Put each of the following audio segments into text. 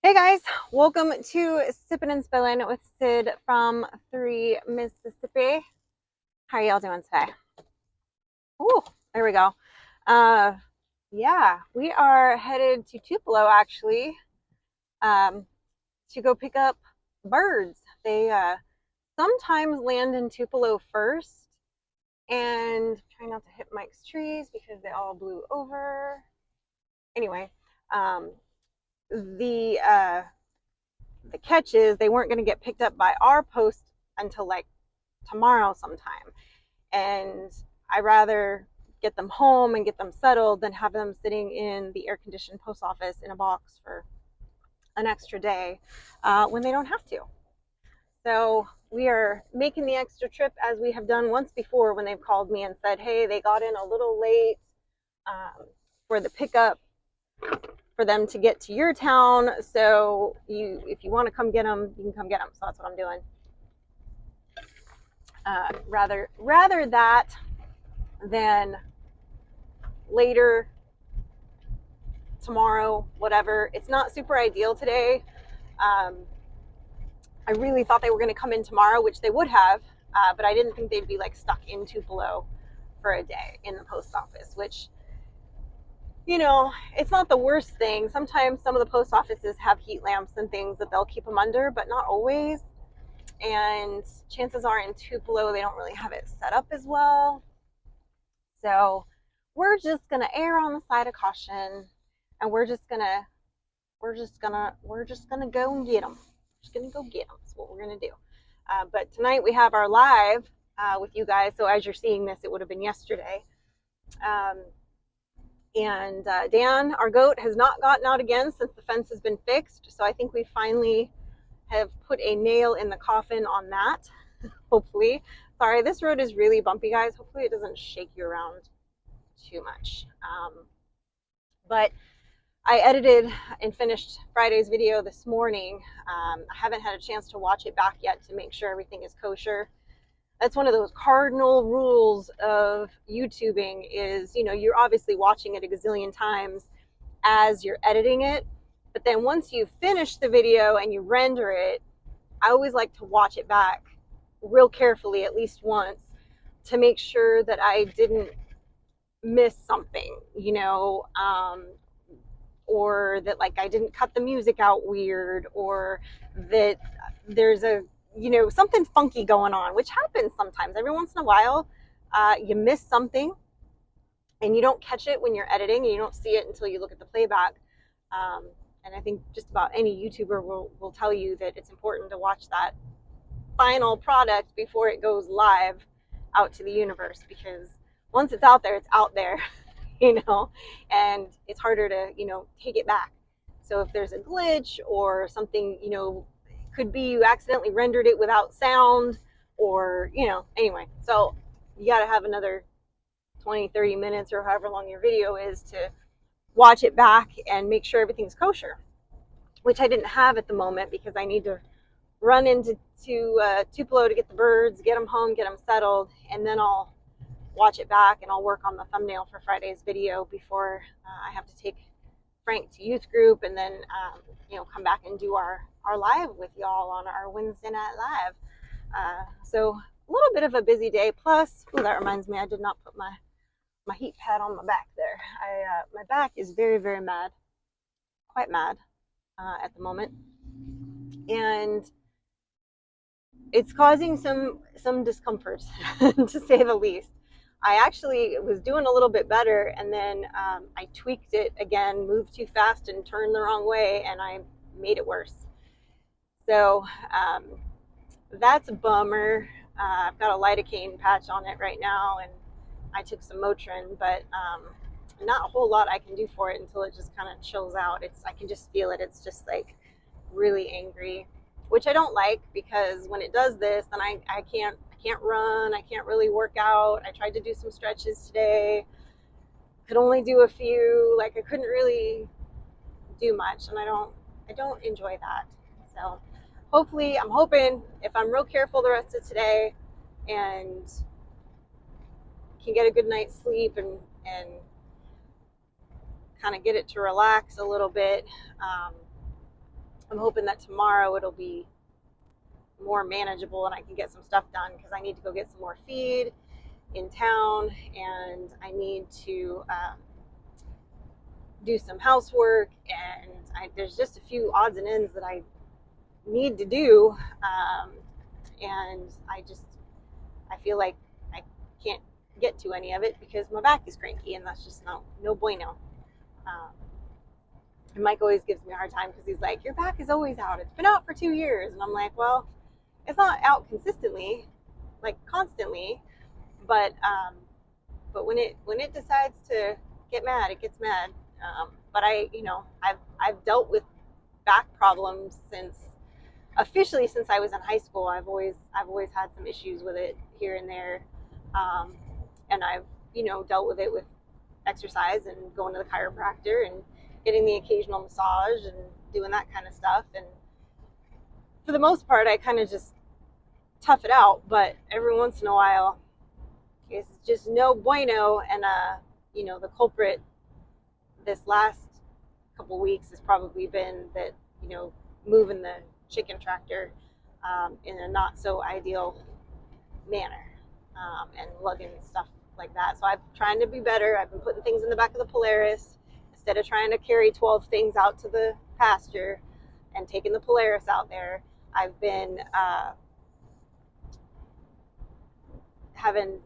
Hey guys, welcome to Sippin' and Spillin' with Sid from 3 Mississippi. How are y'all doing today? Ooh, there we go. Uh, yeah, we are headed to Tupelo actually um, to go pick up birds. They sometimes land in Tupelo first, and try not to hit Mike's trees because they all blew over. Anyway, um, the catch is they weren't going to get picked up by our post until like tomorrow sometime. And I rather get them home and get them settled than have them sitting in the air conditioned post office in a box for an extra day when they don't have to. So we are making the extra trip as we have done once before when they've called me and said, hey, they got in a little late for the pickup for them to get to your town. So if you want to come get them, you can come get them. So that's what I'm doing. Rather that than later tomorrow, whatever. It's not super ideal today. Um, I really thought they were going to come in tomorrow, which they would have, but I didn't think they'd be like stuck in Tupelo for a day in the post office, which, you know, it's not the worst thing. Sometimes some of the post offices have heat lamps and things that they'll keep them under, but not always. And chances are in Tupelo, they don't really have it set up as well. So we're just going to err on the side of caution, and we're just gonna go and get them. Just gonna go get them. That's what we're gonna do. But tonight we have our live with you guys. So as you're seeing this, it would have been yesterday. And Dan, our goat, has not gotten out again since the fence has been fixed. So I think we finally have put a nail in the coffin on that. Hopefully. Sorry, this road is really bumpy, guys. Hopefully it doesn't shake you around too much. But I edited and finished Friday's video this morning. I haven't had a chance to watch it back yet to make sure everything is kosher. That's one of those cardinal rules of YouTubing is, you know, you're obviously watching it a gazillion times as you're editing it. But then once you finish the video and you render it, I always like to watch it back real carefully at least once to make sure that I didn't miss something, you know, or that like I didn't cut the music out weird, or that there's a, you know, something funky going on, which happens sometimes. Every once in a while, you miss something and you don't catch it when you're editing, and you don't see it until you look at the playback. And I think just about any YouTuber will tell you that it's important to watch that final product before it goes live out to the universe, because once it's out there, it's out there. You know, and it's harder to, you know, take it back. So if there's a glitch or something, you know, could be you accidentally rendered it without sound, or, you know, anyway. So you got to have another 20, 30 minutes or however long your video is to watch it back and make sure everything's kosher, which I didn't have at the moment because I need to run into Tupelo to get the birds, get them home, get them settled, and then I'll watch it back and I'll work on the thumbnail for Friday's video before I have to take Frank to youth group, and then you know, come back and do our live with y'all on our Wednesday night live. So a little bit of a busy day. Plus, that reminds me, I did not put my heat pad on my back there. My back is very, very mad, quite mad at the moment, and it's causing some discomfort to say the least. I actually was doing a little bit better, and then I tweaked it again, moved too fast and turned the wrong way, and I made it worse. So that's a bummer. I've got a lidocaine patch on it right now, and I took some Motrin, but not a whole lot I can do for it until it just kind of chills out. I can just feel it. It's just like really angry, which I don't like, because when it does this, then I can't run. I can't really work out. I tried to do some stretches today. Could only do a few. Like, I couldn't really do much, and I don't enjoy that. So hopefully, I'm hoping if I'm real careful the rest of today and can get a good night's sleep and kind of get it to relax a little bit, I'm hoping that tomorrow it'll be more manageable and I can get some stuff done, because I need to go get some more feed in town, and I need to do some housework, and there's just a few odds and ends that I need to do, and I feel like I can't get to any of it because my back is cranky, and that's just no bueno. And Mike always gives me a hard time because he's like, your back is always out. It's been out for 2 years. And I'm like, well, it's not out consistently, like constantly, but when it decides to get mad, it gets mad. But I've dealt with back problems officially since I was in high school. I've always had some issues with it here and there, and I've dealt with it with exercise and going to the chiropractor and getting the occasional massage and doing that kind of stuff. And for the most part, I kind of just tough it out. But every once in a while, it's just no bueno. And the culprit this last couple weeks has probably been that moving the chicken tractor in a not so ideal manner, and lugging stuff like that. So I'm trying to be better. I've been putting things in the back of the Polaris instead of trying to carry 12 things out to the pasture, and taking the Polaris out there. I've been having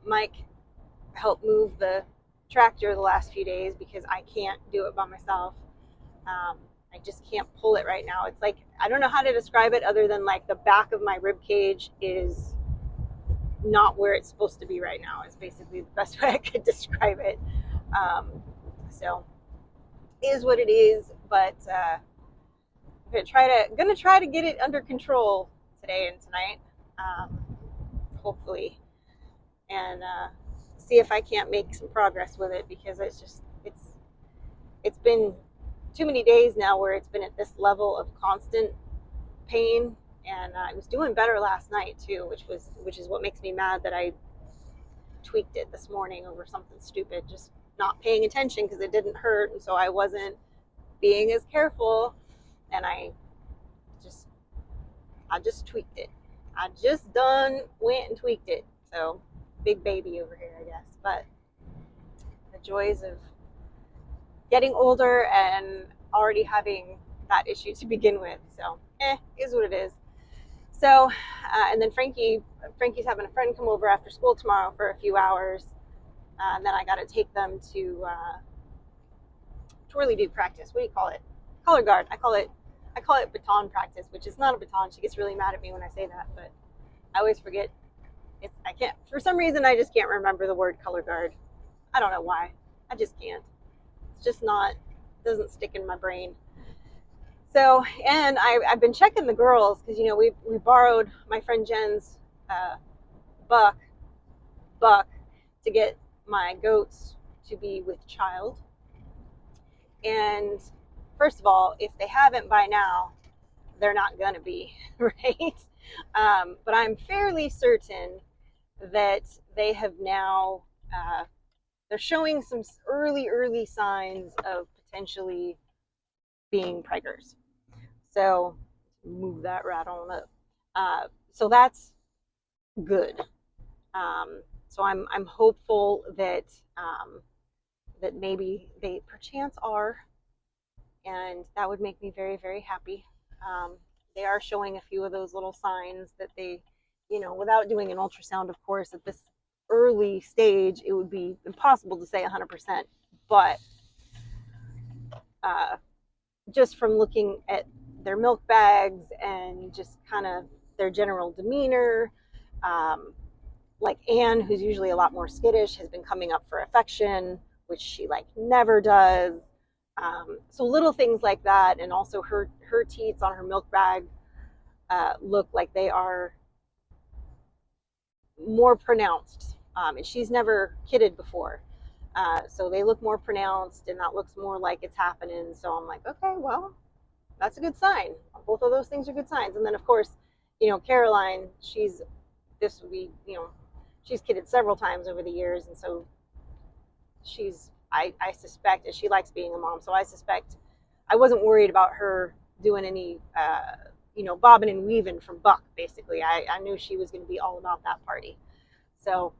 Mike help move the tractor the last few days because I can't do it by myself. I just can't pull it right now. It's like, I don't know how to describe it other than like the back of my rib cage is not where it's supposed to be right now. Is basically the best way I could describe it. So it is what it is, but I'm gonna try to get it under control today and tonight, hopefully, and see if I can't make some progress with it, because it's been too many days now where it's been at this level of constant pain. And I was doing better last night too, which is what makes me mad that I tweaked it this morning over something stupid, just not paying attention because it didn't hurt, and so I wasn't being as careful, and I just tweaked it. I just went and tweaked it. So big baby over here, I guess. But the joys of getting older and already having that issue to begin with. So is what it is. So and then Frankie's having a friend come over after school tomorrow for a few hours, and then I got to take them to twirly do practice. What do you call it? Color guard. I call it baton practice, which is not a baton. She gets really mad at me when I say that, but I always forget. I can't, for some reason, I just can't remember the word color guard. I don't know why. I just can't. It's just not, doesn't stick in my brain. So, and I've been checking the girls because, we borrowed my friend Jen's buck to get my goats to be with child. And first of all, if they haven't by now, they're not going to be, right? But I'm fairly certain that they have now, they're showing some early signs of potentially being preggers. So move that right on up. So that's good. So I'm hopeful that that maybe they perchance are, and that would make me very, very happy. They are showing a few of those little signs that they, without doing an ultrasound, of course, at this early stage, it would be impossible to say 100%. But just from looking at their milk bags and just kind of their general demeanor, like Anne, who's usually a lot more skittish, has been coming up for affection, which she never does. So little things like that, and also her teats on her milk bag look like they are more pronounced, and she's never kidded before, so they look more pronounced, and that looks more like it's happening. So I'm like, okay, well, that's a good sign. Both of those things are good signs. And then of course, Caroline, she's kidded several times over the years, and so I suspect, and she likes being a mom, so I suspect I wasn't worried about her doing any, bobbing and weaving from Buck. Basically, I knew she was going to be all about that party. So,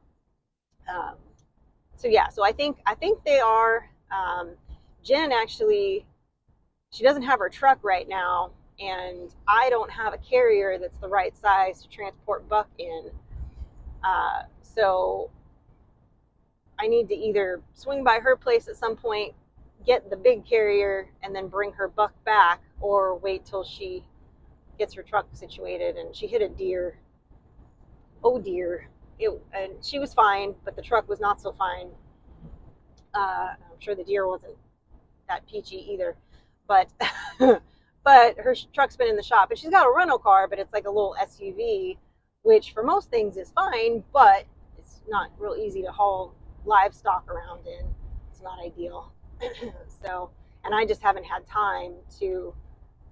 um, so yeah. So I think they are. Jen actually, she doesn't have her truck right now, and I don't have a carrier that's the right size to transport Buck in. So I need to either swing by her place at some point, get the big carrier, and then bring her Buck back, or wait till she gets her truck situated. And she hit a deer. Oh dear. And she was fine, but the truck was not so fine. I'm sure the deer wasn't that peachy either, but but her truck's been in the shop, and she's got a rental car, but it's like a little SUV, which for most things is fine, but it's not real easy to haul livestock around in. It's not ideal. So, and I just haven't had time to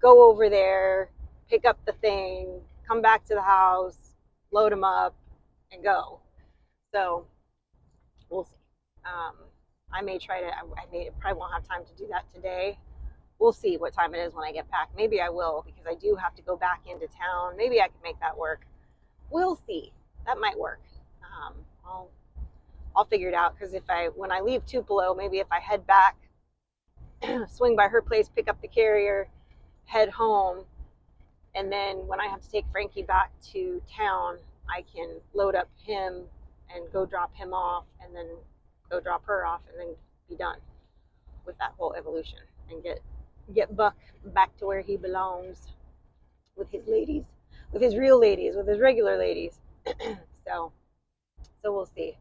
go over there, pick up the thing, come back to the house, load them up, and go. So we'll see. Um, I may try to. Probably won't have time to do that today. We'll see what time it is when I get back. Maybe I will, because I do have to go back into town. Maybe I can make that work. We'll see. That might work. Um, I'll I'll figure it out, because when I leave Tupelo, maybe if I head back, swing by her place, pick up the carrier, head home, and then when I have to take Frankie back to town, I can load up him and go drop him off, and then go drop her off, and then be done with that whole evolution, and get Buck back to where he belongs with his ladies, with his real ladies, with his regular ladies. so so we'll see.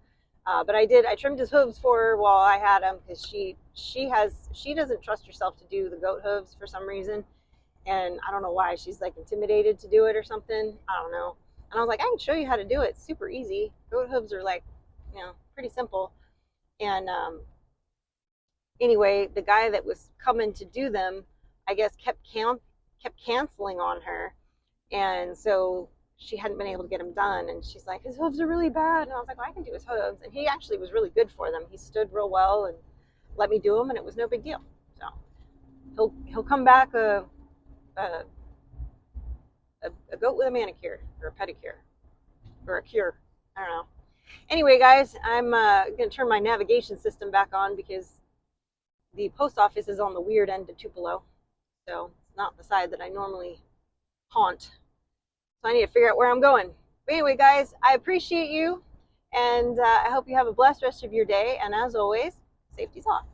But I trimmed his hooves for her while I had him, because she doesn't trust herself to do the goat hooves for some reason, and I don't know why. She's like intimidated to do it or something. I don't know. And I was like, I can show you how to do it. It's super easy. Goat hooves are like, pretty simple. And anyway, the guy that was coming to do them, I guess, kept canceling on her, and so she hadn't been able to get them done. And she's like, his hooves are really bad. And I was like, well, I can do his hooves. And he actually was really good for them. He stood real well and let me do them, and it was no big deal. So he'll come back a goat with a manicure, or a pedicure, or a cure. I don't know. Anyway, guys, I'm going to turn my navigation system back on, because the post office is on the weird end of Tupelo. So it's not the side that I normally haunt. So I need to figure out where I'm going. But anyway, guys, I appreciate you, and I hope you have a blessed rest of your day. And as always, safety's off.